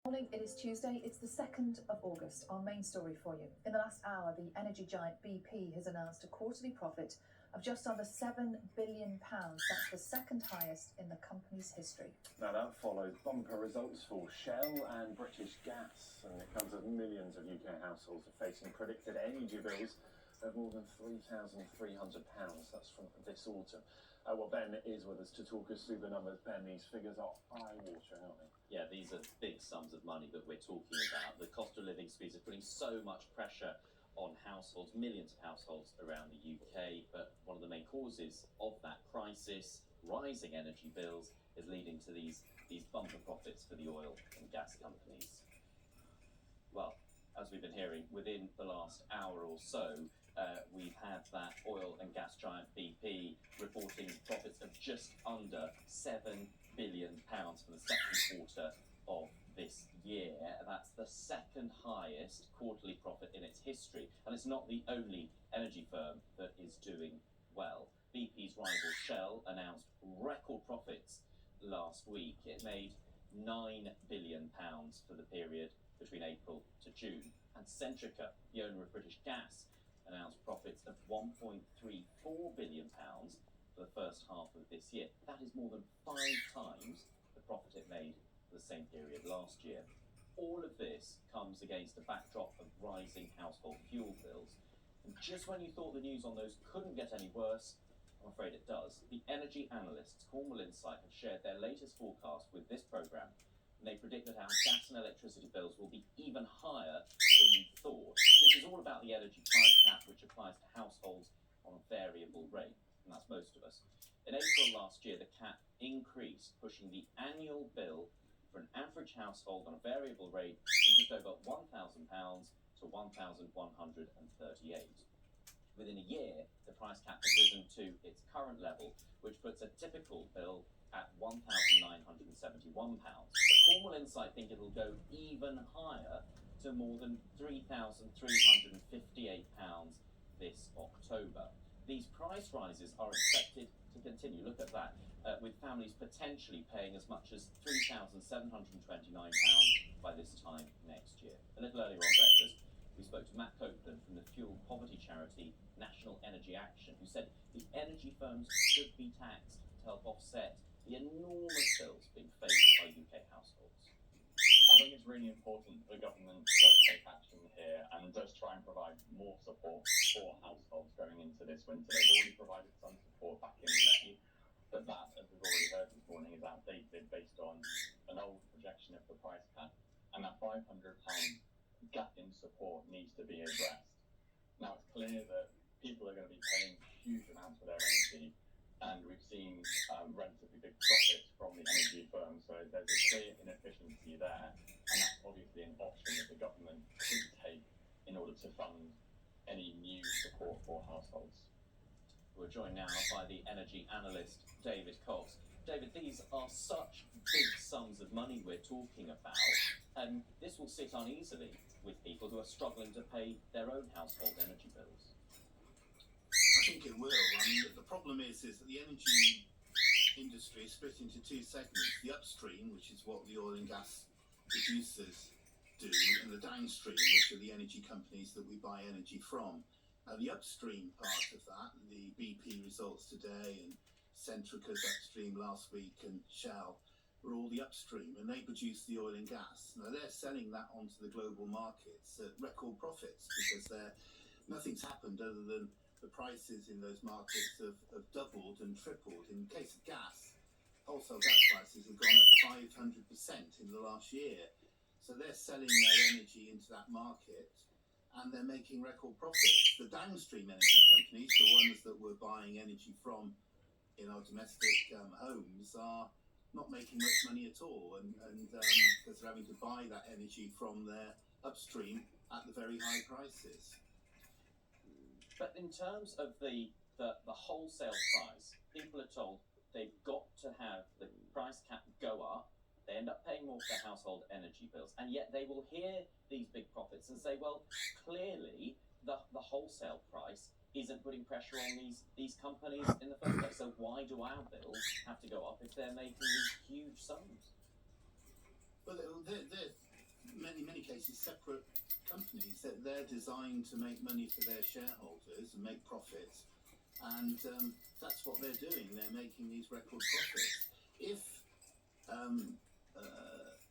Morning, it is Tuesday, it's the 2nd of August. Our main story for you. In the last hour, the energy giant BP has announced a quarterly profit of just under £7 billion. That's the second highest in the company's history. Now that followed bumper results for Shell and British Gas, and it comes as millions of UK households are facing predicted energy bills of more than £3,300. That's from this autumn. Well, Ben is with us to talk us through the numbers. Ben, these figures are eye-watering, aren't they? Yeah, these are big sums of money that we're talking about. The cost of living squeeze is putting so much pressure on households, millions of households around the UK. But one of the main causes of that crisis, rising energy bills, is leading to these bumper profits for the oil and gas companies. Well, as we've been hearing, within the last hour or so, we've had that oil and gas giant BP reporting profits of just under £7 billion for the second quarter of this year. That's the second highest quarterly profit in its history, and it's not the only energy firm that is doing well. BP's rival Shell announced record profits last week. It made £9 billion for the period between April to June. And Centrica, the owner of British Gas, announced profits of £1.34 billion for the first half of this year. That is more than 5 times the profit it made for the same period last year. All of this comes against a backdrop of rising household fuel bills. And just when you thought the news on those couldn't get any worse, I'm afraid it does. The energy analysts Cornwall Insight have shared their latest forecast with this programme, and they predict that our gas and electricity bills will be even higher than we thought. This is all about the energy price cap, which applies to households on a variable rate, and that's most of us. In April last year, the cap increased, pushing the annual bill for an average household on a variable rate from just over £1,000 to £1,138. Within a year, the price cap has risen to its current level, which puts a typical bill at £1,971. But Cornwall Insight think it'll go even higher to more than £3,358 this October. These price rises are expected to continue. Look at that, with families potentially paying as much as £3,729 by this time next year. A little earlier on breakfast, we spoke to Matt Copeland from the fuel poverty charity National Energy Action, who said the energy firms should be taxed to help offset the enormous bills being faced by UK households. I think it's really important the government does take action here and does try and provide more support for households going into this winter. They've already provided some support back in May, but that, as we've already heard this morning, is outdated based on an old projection of the price cap, and that £500 gap in support needs to be addressed. Now, it's clear that people are going to be paying huge amounts for their energy, and we've seen relatively big profits from the energy firms, so there's a clear inefficiency there, and that's obviously an option that the government could take in order to fund any new support for households. We're joined now by the energy analyst David Cox. David, these are such big sums of money we're talking about, and this will sit uneasily with people who are struggling to pay their own household energy bills. I think it will. I mean, the problem is that the energy industry is split into two segments: the upstream, which is what the oil and gas producers do, and the downstream, which are the energy companies that we buy energy from. The upstream part of that, the BP results today and Centrica's upstream last week and Shell, were all the upstream, and they produce the oil and gas. Now they're selling that onto the global markets at record profits because nothing's happened other than the prices in those markets have doubled and tripled. In the case of gas, wholesale gas prices have gone up 500% in the last year. So they're selling their energy into that market and they're making record profits. The downstream energy companies, the ones that we're buying energy from in our domestic homes, are not making much money at all, and because they're having to buy that energy from their upstream at the very high prices. But in terms of the wholesale price, people are told they've got to have the price cap go up. They end up paying more for their household energy bills, and yet they will hear these big profits and say, well, clearly the wholesale price isn't putting pressure on these companies in the first place. So why do our bills have to go up if they're making these huge sums? Well, cases, separate companies that they're designed to make money for their shareholders and make profits, and that's what they're doing. They're making these record profits. If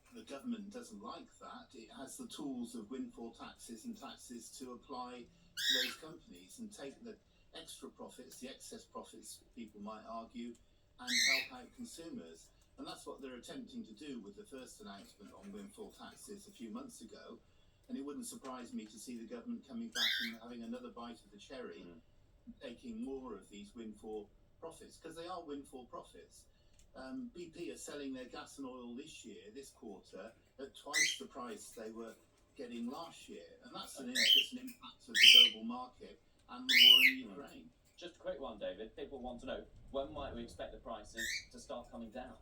the government doesn't like that, it has the tools of windfall taxes and taxes to apply to those companies and take the extra profits, the excess profits, people might argue, and help out consumers. And that's what they're attempting to do with the first announcement on windfall taxes a few months ago. And it wouldn't surprise me to see the government coming back and having another bite of the cherry, taking more of these windfall profits, because they are windfall profits. BP are selling their gas and oil this year, this quarter, at twice the price they were getting last year. And that's just an impact of the global market and the war in Ukraine. Just a quick one, David. People want to know, when might we expect the prices to start coming down?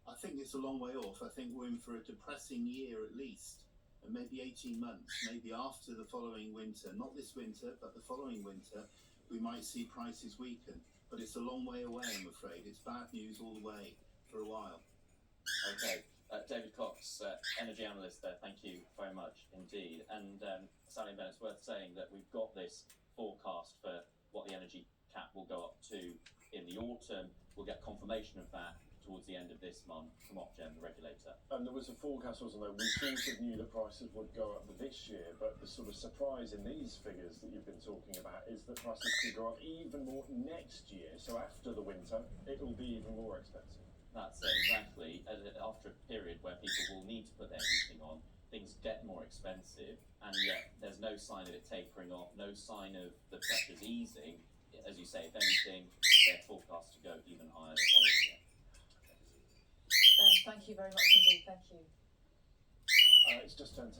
I think it's a long way off. I think we're in for a depressing year at least, and maybe 18 months, maybe after the following winter, not this winter, but the following winter, we might see prices weaken. But it's a long way away, I'm afraid. It's bad news all the way for a while. Okay. David Cox, energy analyst there, thank you very much indeed. And Sally and Ben, it's worth saying that we've got this forecast for what the energy cap will go up to in the autumn. We'll get confirmation of that towards the end of this month from Ofgem, the regulator. And there was a forecast, wasn't there? We sort of knew that prices would go up this year, but the sort of surprise in these figures that you've been talking about is that prices could go up even more next year. So after the winter, it will be even more expensive. That's it, exactly. After a period where people will need to put their heating on, things get more expensive, and yet there's no sign of it tapering off, no sign of the pressures easing. As you say, if anything, they're forecast to go even higher the following year. Ben, thank you very much indeed. Thank you. It's just turned